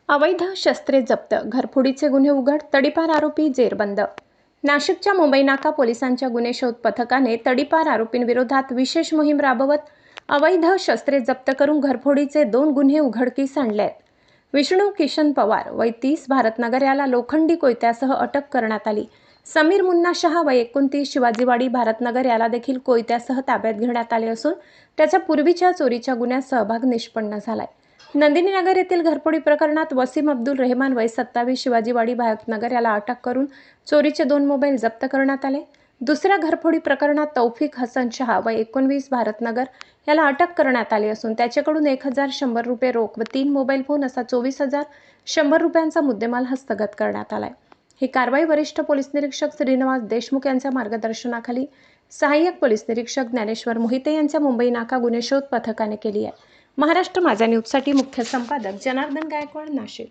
अवैध शस्त्रे जप्त, घरफोडीचे गुन्हे उघड, तडीपार आरोपी जेरबंद. नाशिकच्या मुंबई नाका पोलिसांच्या गुन्हे शोध पथकाने तडीपार आरोपींविरोधात विशेष मोहीम राबवत अवैध शस्त्रे जप्त करून घरफोडीचे 2 गुन्हे उघडकीस आणले आहेत. विष्णू किशन पवार वय 30 भारतनगर याला लोखंडी कोयत्यासह अटक करण्यात आली. समीर मुन्ना शहा वय 29 शिवाजीवाडी भारतनगर याला देखील कोयत्यासह ताब्यात घेण्यात आले असून त्याच्या पूर्वीच्या चोरीच्या गुन्ह्यात सहभाग निष्पन्न झालाय. नंदिनीनगर येथील घरफोडी प्रकरणात वसीम अब्दुल रेहमान वय 27 शिवाजीवाडी भारतनगर याला अटक करून चोरीचे 2 मोबाईल जप्त करण्यात आले. दुसऱ्या घरफोडी प्रकरणात तौफिक हसन शहा वय 19 भारतनगर याला अटक करण्यात आली असून त्याच्याकडून 1100 रुपये रोख व 3 मोबाईल फोन असा 24,100 रुपयांचा मुद्देमाल हस्तगत करण्यात आलाय. ही कारवाई वरिष्ठ पोलीस निरीक्षक श्रीनिवास देशमुख यांच्या मार्गदर्शनाखाली सहाय्यक पोलीस निरीक्षक ज्ञानेश्वर मोहिते यांच्या मुंबई नाका गुन्हे शोध पथकाने केली आहे. महाराष्ट्र माझा न्यूजसाठी मुख्य संपादक जनार्दन गायकवाड, नाशिक.